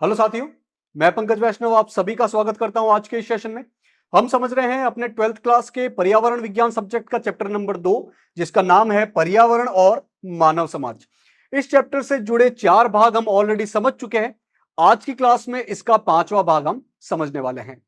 Hello साथियों, मैं पंकज वैष्णव आप सभी का स्वागत करता हूं। आज के इस सेशन में हम समझ रहे हैं अपने 12th क्लास के पर्यावरण विज्ञान सब्जेक्ट का चैप्टर नंबर 2, जिसका नाम है पर्यावरण और मानव समाज। इस चैप्टर से जुड़े 4 भाग हम ऑलरेडी समझ चुके हैं। आज की क्लास में इसका 5वां भाग हम समझने वाले हैं।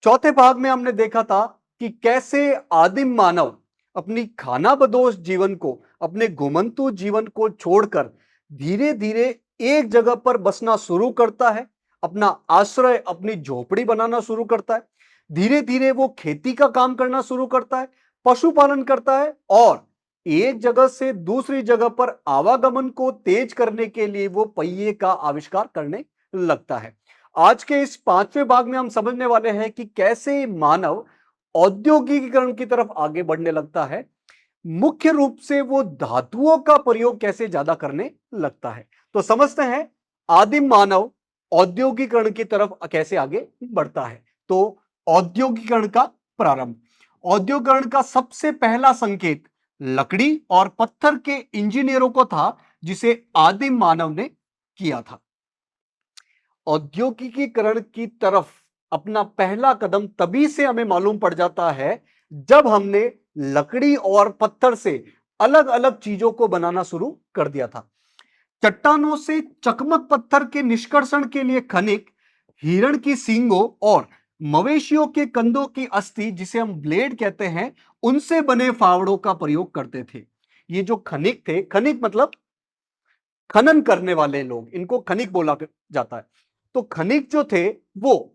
चौथे भाग में हमने देखा था कि कैसे आदिम मानव अपनी खानाबदोश जीवन को, अपने घुमंतू जीवन को छोड़कर धीरे धीरे एक जगह पर बसना शुरू करता है, अपना आश्रय, अपनी झोपड़ी बनाना शुरू करता है। धीरे धीरे वो खेती का काम करना शुरू करता है, पशुपालन करता है और एक जगह से दूसरी जगह पर आवागमन को तेज करने के लिए वो पहिए का आविष्कार करने लगता है। आज के इस 5वें भाग में हम समझने वाले हैं कि कैसे मानव औद्योगिकीकरण की तरफ आगे बढ़ने लगता है। मुख्य रूप से वो धातुओं का प्रयोग कैसे ज्यादा करने लगता है। तो समझते हैं आदिम मानव औद्योगिकरण की तरफ कैसे आगे बढ़ता है। तो औद्योगिकरण का प्रारंभ, औद्योगिकरण का सबसे पहला संकेत लकड़ी और पत्थर के इंजीनियरों को था, जिसे आदिम मानव ने किया था। औद्योगिकीकरण की तरफ अपना पहला कदम तभी से हमें मालूम पड़ जाता है जब हमने लकड़ी और पत्थर से अलग अलग चीजों को बनाना शुरू कर दिया था। चट्टानों से चकमक पत्थर के निष्कर्षण के लिए खनिक हिरण की सींगों और मवेशियों के कंधों की अस्थि, जिसे हम ब्लेड कहते हैं, उनसे बने फावड़ों का प्रयोग करते थे। ये जो खनिक थे, खनिक मतलब खनन करने वाले लोग, इनको खनिक बोला जाता है। तो खनिक जो थे वो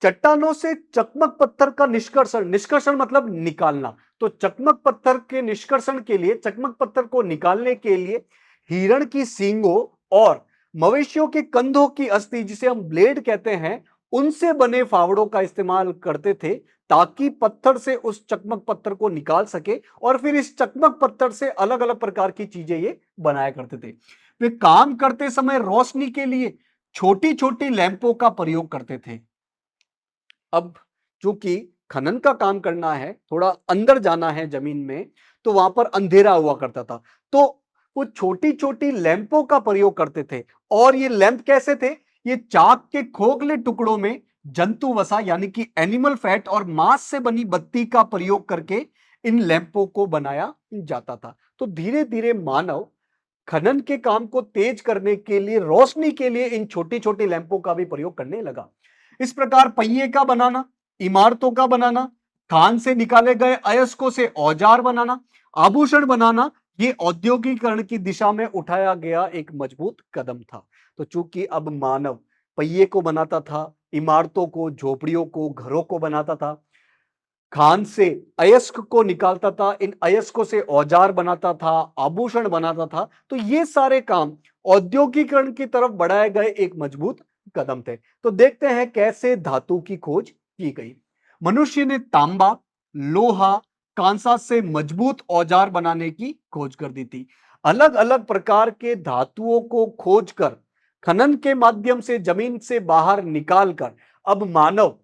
चट्टानों से चकमक पत्थर का निष्कर्षण, निष्कर्षण मतलब निकालना, तो चकमक पत्थर के निष्कर्षण के लिए, चकमक पत्थर को निकालने के लिए हिरण की सींगों और मवेशियों के कंधों की अस्थि, जिसे हम ब्लेड कहते हैं, उनसे बने फावड़ों का इस्तेमाल करते थे ताकि पत्थर से उस चकमक पत्थर को निकाल सके और फिर इस चकमक पत्थर से अलग अलग प्रकार की चीजें ये बनाया करते थे। वे काम करते समय रोशनी के लिए छोटी छोटी लैंपों का प्रयोग करते थे। अब चूंकि खनन का काम करना है, थोड़ा अंदर जाना है जमीन में, तो वहां पर अंधेरा हुआ करता था, तो वो छोटी छोटी लैंपों का प्रयोग करते थे। और ये लैंप कैसे थे? ये चाक के खोखले टुकड़ों में जंतु वसा यानी कि एनिमल फैट और मांस से बनी बत्ती का प्रयोग करके इन लैंपों को बनाया जाता था। तो धीरे धीरे मानव खनन के काम को तेज करने के लिए, रोशनी के लिए इन छोटी छोटी लैंपों का भी प्रयोग करने लगा। इस प्रकार पहिए का बनाना, इमारतों का बनाना, खान से निकाले गए अयस्कों से औजार बनाना, आभूषण बनाना, ये औद्योगिकरण की दिशा में उठाया गया एक मजबूत कदम था। तो चूंकि अब मानव पहिए को बनाता था, इमारतों को, झोपड़ियों को, घरों को बनाता था, खान से अयस्क को निकालता था, इन अयस्कों से औजार बनाता था, आभूषण बनाता था, तो ये सारे काम औद्योगिकरण की तरफ बढ़ाए गए एक मजबूत कदम थे। तो देखते हैं कैसे धातु की खोज की गई। मनुष्य ने तांबा, लोहा, कांसा से मजबूत औजार बनाने की खोज कर दी थी। अलग अलग प्रकार के धातुओं को खोजकर खनन के माध्यम से जमीन से बाहर निकालकर अब मानव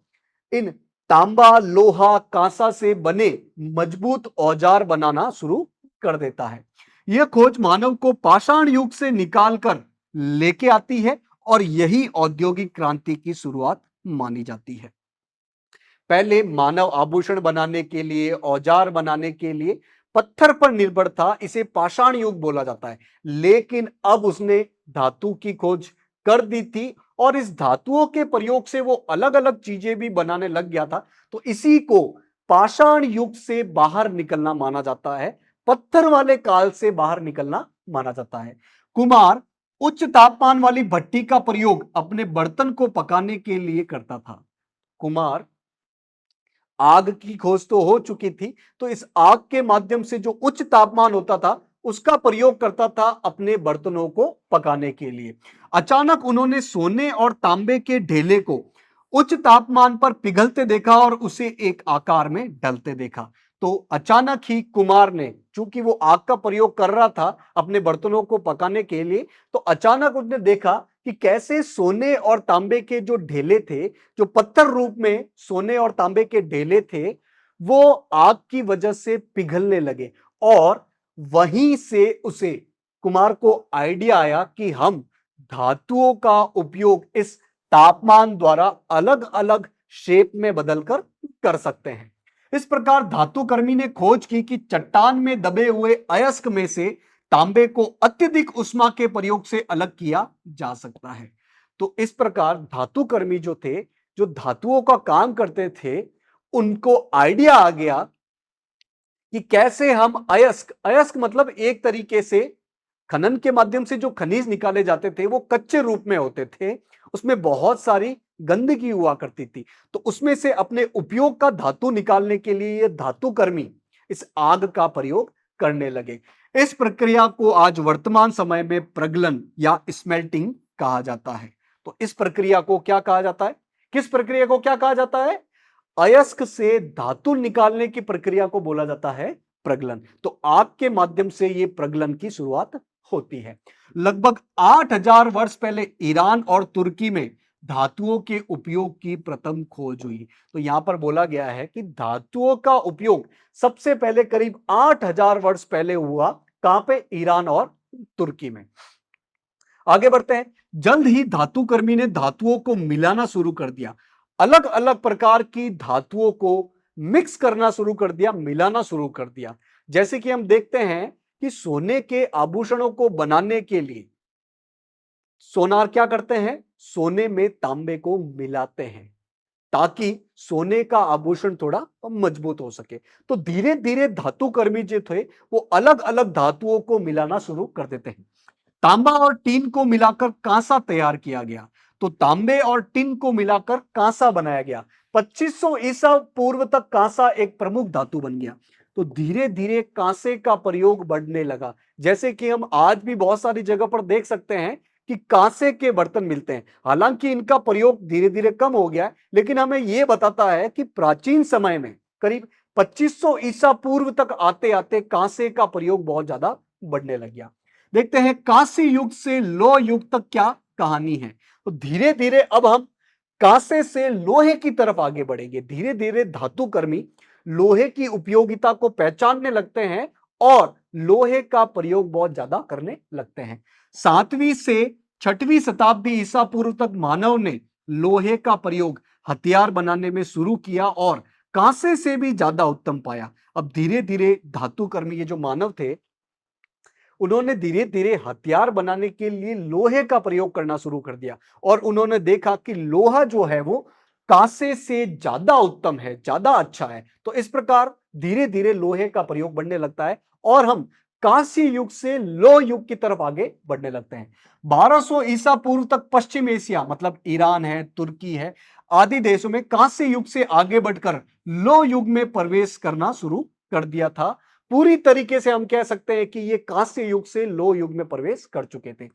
इन तांबा, लोहा, कांसा से बने मजबूत औजार बनाना शुरू कर देता है। यह खोज मानव को पाषाण युग से निकालकर लेके आती है और यही औद्योगिक क्रांति की शुरुआत मानी जाती है। पहले मानव आभूषण बनाने के लिए, औजार बनाने के लिए पत्थर पर निर्भर था, इसे पाषाण युग बोला जाता है। लेकिन अब उसने धातु की खोज कर दी थी और इस धातुओं के प्रयोग से वो अलग अलग चीजें भी बनाने लग गया था। तो इसी को पाषाण युग से बाहर निकलना माना जाता है, पत्थर वाले काल से बाहर निकलना माना जाता है। कुम्हार उच्च तापमान वाली भट्टी का प्रयोग अपने बर्तन को पकाने के लिए करता था। कुम्हार, आग की खोज तो हो चुकी थी, तो इस आग के माध्यम से जो उच्च तापमान होता था उसका प्रयोग करता था अपने बर्तनों को पकाने के लिए। अचानक उन्होंने सोने और तांबे के ढेले को उच्च तापमान पर पिघलते देखा और उसे एक आकार में ढलते देखा। तो अचानक ही कुमार ने, चूंकि वो आग का प्रयोग कर रहा था अपने बर्तनों को पकाने के लिए, तो अचानक उसने देखा कि कैसे सोने और तांबे के जो ढेले थे, जो पत्थर रूप में सोने और तांबे के ढेले थे, वो आग की वजह से पिघलने लगे। और वहीं से उसे, कुमार को आइडिया आया कि हम धातुओं का उपयोग इस तापमान द्वारा अलग अलग शेप में बदलकर कर सकते हैं। इस प्रकार धातुकर्मी ने खोज की कि चट्टान में दबे हुए अयस्क में से तांबे को अत्यधिक उष्मा के प्रयोग से अलग किया जा सकता है। तो इस प्रकार धातुकर्मी जो थे, जो धातुओं का काम करते थे, उनको आइडिया आ गया कि कैसे हम अयस्क, अयस्क मतलब एक तरीके से खनन के माध्यम से जो खनिज निकाले जाते थे वो कच्चे रूप में होते थे, उसमें बहुत सारी गंदगी हुआ करती थी। तो उसमें से अपने उपयोग का धातु निकालने के लिए ये धातुकर्मी इस आग का प्रयोग करने लगे। इस प्रक्रिया को आज वर्तमान समय में प्रगलन या स्मेल्टिंग कहा जाता है। तो इस प्रक्रिया को क्या कहा जाता है? किस प्रक्रिया को क्या कहा जाता है? अयस्क से धातु निकालने की प्रक्रिया को बोला जाता है प्रगलन। तो आग के माध्यम से ये प्रगलन की शुरुआत होती है। लगभग 8000 वर्ष पहले ईरान और तुर्की में धातुओं के उपयोग की प्रथम खोज हुई। तो यहां पर बोला गया है कि धातुओं का उपयोग सबसे पहले करीब 8000 वर्ष पहले हुआ। कहां पे? ईरान और तुर्की में। आगे बढ़ते हैं। जल्द ही धातुकर्मी ने धातुओं को मिलाना शुरू कर दिया, अलग अलग प्रकार की धातुओं को मिक्स करना शुरू कर दिया, मिलाना शुरू कर दिया। जैसे कि हम देखते हैं कि सोने के आभूषणों को बनाने के लिए सोनार क्या करते हैं? सोने में तांबे को मिलाते हैं ताकि सोने का आभूषण थोड़ा मजबूत हो सके। तो धीरे धीरे धातुकर्मी जो थे वो अलग अलग धातुओं को मिलाना शुरू कर देते हैं। तांबा और टीन को मिलाकर कांसा तैयार किया गया। तो तांबे और टीन को मिलाकर कांसा बनाया गया। 2500 ईसा पूर्व तक कांसा एक प्रमुख धातु बन गया। तो धीरे धीरे कांसे का प्रयोग बढ़ने लगा। जैसे कि हम आज भी बहुत सारी जगह पर देख सकते हैं कि कांसे के बर्तन मिलते हैं। हालांकि इनका प्रयोग धीरे धीरे कम हो गया है, लेकिन हमें यह बताता है कि प्राचीन समय में करीब 2500 ईसा पूर्व तक आते आते कांसे का प्रयोग बहुत ज्यादा बढ़ने लग गया। देखते हैं कांस्य युग से लौह युग तक क्या कहानी है। तो धीरे धीरे अब हम कांसे से लोहे की तरफ आगे बढ़ेंगे। धीरे धीरे धातुकर्मी लोहे की उपयोगिता को पहचानने लगते हैं और लोहे का प्रयोग बहुत ज्यादा करने लगते हैं। 7वीं से 6वीं शताब्दी ईसा पूर्व तक मानव ने लोहे का प्रयोग हथियार बनाने में शुरू किया और कांसे से भी ज्यादा उत्तम पाया। अब धीरे धीरे धातुकर्मी, ये जो मानव थे, उन्होंने धीरे धीरे हथियार बनाने के लिए लोहे का प्रयोग करना शुरू कर दिया और उन्होंने देखा कि लोहा जो है वो कांसे से ज्यादा उत्तम है, ज्यादा अच्छा है। तो इस प्रकार धीरे धीरे लोहे का प्रयोग बढ़ने लगता है और हम कांस्य युग से लौह युग की तरफ आगे बढ़ने लगते हैं। 1200 ईसा पूर्व तक पश्चिम एशिया मतलब ईरान है, तुर्की है आदि देशों में कांस्य युग से आगे बढ़कर लौह युग में प्रवेश करना शुरू कर दिया था। पूरी तरीके से हम कह सकते हैं कि ये कांस्य युग से लौह युग में प्रवेश कर चुके थे।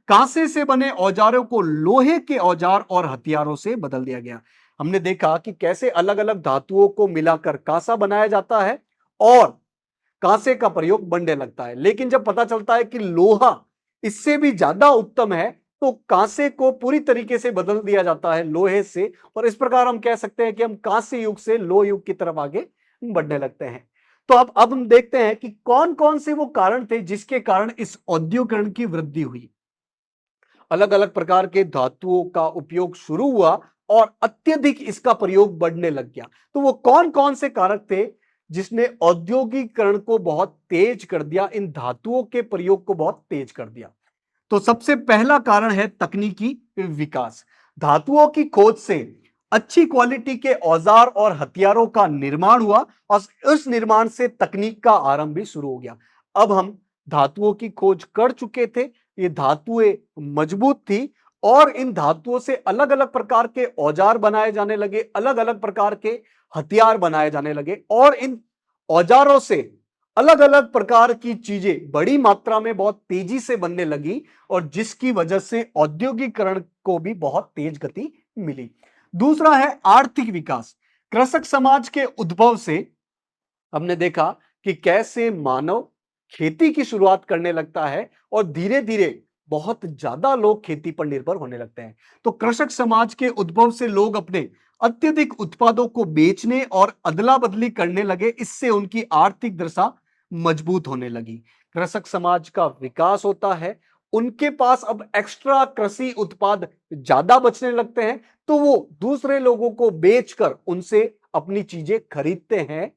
कांसे से बने औजारों को लोहे के औजार और हथियारों से बदल दिया गया। हमने देखा कि कैसे अलग अलग धातुओं को मिलाकर कांसा बनाया जाता है और कांसे का प्रयोग बढ़ने लगता है। लेकिन जब पता चलता है कि लोहा इससे भी ज्यादा उत्तम है तो कांसे को पूरी तरीके से बदल दिया जाता है लोहे से और इस प्रकार हम कह सकते हैं कि हम कांस्य युग से लौह युग की तरफ आगे बढ़ने लगते हैं। तो अब हम देखते हैं कि कौन कौन से वो कारण थे जिसके कारण इस औद्योगिकरण की वृद्धि हुई। अलग अलग प्रकार के धातुओं का उपयोग शुरू हुआ और अत्यधिक इसका प्रयोग बढ़ने लग गया। तो वो कौन कौन से कारक थे जिसने औद्योगिकरण को बहुत तेज कर दिया, इन धातुओं के प्रयोग को बहुत तेज कर दिया? तो सबसे पहला कारण है तकनीकी विकास। धातुओं की खोज से अच्छी क्वालिटी के औजार और हथियारों का निर्माण हुआ और उस निर्माण से तकनीक का आरंभ भी शुरू हो गया। अब हम धातुओं की खोज कर चुके थे, ये धातुएं मजबूत थी और इन धातुओं से अलग अलग प्रकार के औजार बनाए जाने लगे, अलग अलग प्रकार के हथियार बनाए जाने लगे और इन औजारों से अलग अलग प्रकार की चीजें बड़ी मात्रा में बहुत तेजी से बनने लगी और जिसकी वजह से औद्योगिकरण को भी बहुत तेज गति मिली। दूसरा है आर्थिक विकास। कृषक समाज के उद्भव से हमने देखा कि कैसे मानव खेती की शुरुआत करने लगता है और धीरे धीरे बहुत ज्यादा लोग खेती पर निर्भर होने लगते हैं। तो कृषक समाज के उद्भव से लोग अपने अत्यधिक उत्पादों को बेचने और अदला बदली करने लगे। इससे उनकी आर्थिक दशा मजबूत होने लगी। कृषक समाज का विकास होता है उनके पास अब एक्स्ट्रा कृषि उत्पाद ज्यादा बचने लगते हैं, तो वो दूसरे लोगों को बेचकर उनसे अपनी चीजें खरीदते हैं।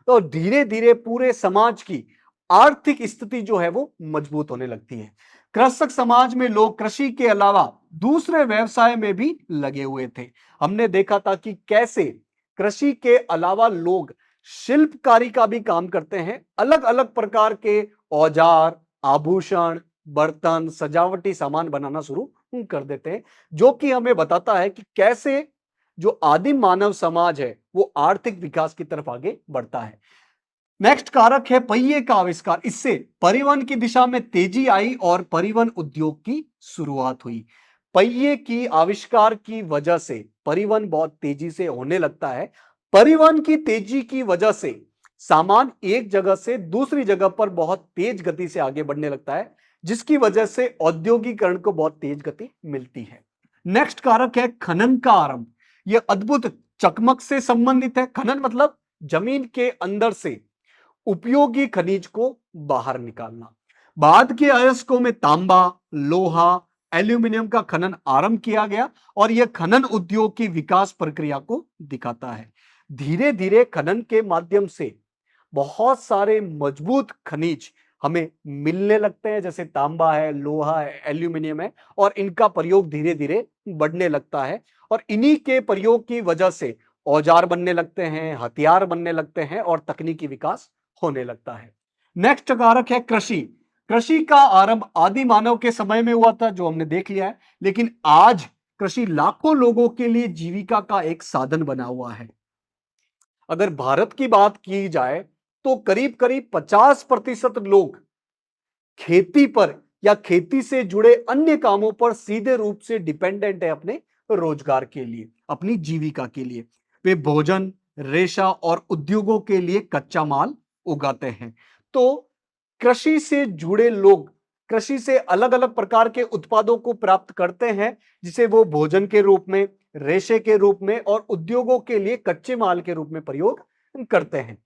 तो धीरे धीरे पूरे समाज की आर्थिक स्थिति जो है वो मजबूत होने लगती है। कृषक समाज में लोग कृषि के अलावा दूसरे व्यवसाय में भी लगे हुए थे। हमने देखा था कि कैसे कृषि के अलावा लोग शिल्पकारी का भी काम करते हैं, अलग अलग प्रकार के औजार, आभूषण, बर्तन, सजावटी सामान बनाना शुरू कर देते हैं, जो कि हमें बताता है कि कैसे जो आदिम मानव समाज है वो आर्थिक विकास की तरफ आगे बढ़ता है। नेक्स्ट कारक है पहिए का आविष्कार। इससे परिवहन की दिशा में तेजी आई और परिवहन उद्योग की शुरुआत हुई। पहिए की आविष्कार की वजह से परिवहन बहुत तेजी से होने लगता है। परिवहन की तेजी की वजह से सामान एक जगह से दूसरी जगह पर बहुत तेज गति से आगे बढ़ने लगता है, जिसकी वजह से औद्योगिकरण को बहुत तेज गति मिलती है। नेक्स्ट कारक है खनन का आरंभ। यह अद्भुत चकमक से संबंधित है। खनन मतलब जमीन के अंदर से उपयोगी खनिज को बाहर निकालना। बाद के अयस्कों में तांबा, लोहा, एल्यूमिनियम का खनन आरंभ किया गया और यह खनन उद्योग की विकास प्रक्रिया को दिखाता है। धीरे धीरे खनन के माध्यम से बहुत सारे मजबूत खनिज हमें मिलने लगते हैं, जैसे तांबा है, लोहा है, एल्यूमिनियम है, और इनका प्रयोग धीरे धीरे बढ़ने लगता है। और इन्हीं के प्रयोग की वजह से औजार बनने लगते हैं, हथियार बनने लगते हैं और तकनीकी विकास होने लगता है। नेक्स्ट कारक है कृषि। कृषि का आरंभ आदि मानव के समय में हुआ था, जो हमने देख लिया है, लेकिन आज कृषि लाखों लोगों के लिए जीविका का एक साधन बना हुआ है। अगर भारत की बात की जाए तो करीब करीब 50% लोग खेती पर या खेती से जुड़े अन्य कामों पर सीधे रूप से डिपेंडेंट है अपने रोजगार के लिए, अपनी जीविका के लिए। वे भोजन, रेशा और उद्योगों के लिए कच्चा माल उगाते हैं। तो कृषि से जुड़े लोग कृषि से अलग अलग प्रकार के उत्पादों को प्राप्त करते हैं, जिसे वो भोजन के रूप में, रेशे के रूप में और उद्योगों के लिए कच्चे माल के रूप में प्रयोग करते हैं।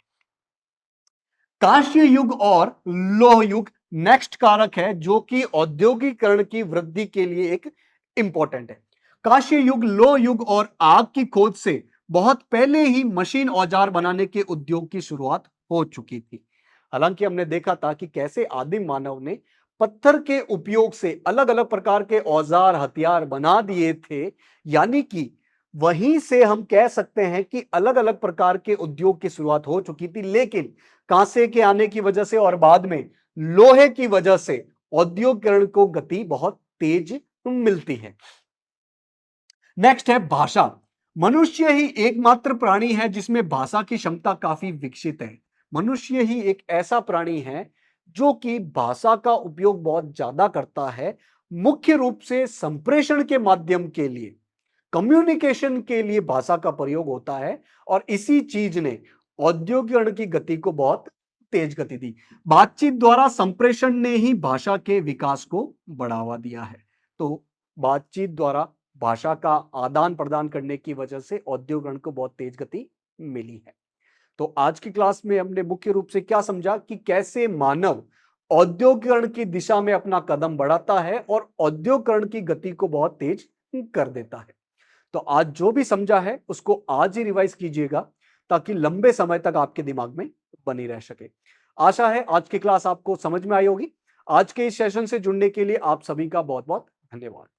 कांस्य युग और लौह युग नेक्स्ट कारक है, जो कि औद्योगिकरण की वृद्धि के लिए एक इंपॉर्टेंट है। कांस्य युग, लौह युग और आग की खोज से बहुत पहले ही मशीन औजार बनाने के उद्योग की शुरुआत हो चुकी थी। हालांकि हमने देखा था कि कैसे आदिम मानव ने पत्थर के उपयोग से अलग अलग प्रकार के औजार, हथियार बना दिए थे, यानी कि वहीं से हम कह सकते हैं कि अलग अलग प्रकार के उद्योग की शुरुआत हो चुकी थी। लेकिन कांसे के आने की वजह से और बाद में लोहे की वजह से औद्योगिकरण को गति बहुत तेज मिलती है। नेक्स्ट है भाषा। मनुष्य ही एकमात्र प्राणी है जिसमें भाषा की क्षमता काफी विकसित है। मनुष्य ही एक ऐसा प्राणी है जो कि भाषा का उपयोग बहुत ज्यादा करता है, मुख्य रूप से संप्रेषण के माध्यम के लिए, कम्युनिकेशन के लिए भाषा का प्रयोग होता है। और इसी चीज ने औद्योगिकरण की गति को बहुत तेज गति दी। बातचीत द्वारा संप्रेषण ने ही भाषा के विकास को बढ़ावा दिया है। तो बातचीत द्वारा भाषा का आदान प्रदान करने की वजह से औद्योगिकरण को बहुत तेज गति मिली है। तो आज की क्लास में हमने मुख्य रूप से क्या समझा कि कैसे मानव औद्योगिकरण की दिशा में अपना कदम बढ़ाता है और औद्योगिकरण की गति को बहुत तेज कर देता है। तो आज जो भी समझा है उसको आज ही रिवाइज कीजिएगा, ताकि लंबे समय तक आपके दिमाग में बनी रह सके। आशा है आज की क्लास आपको समझ में आई होगी। आज के इस सेशन से जुड़ने के लिए आप सभी का बहुत बहुत धन्यवाद।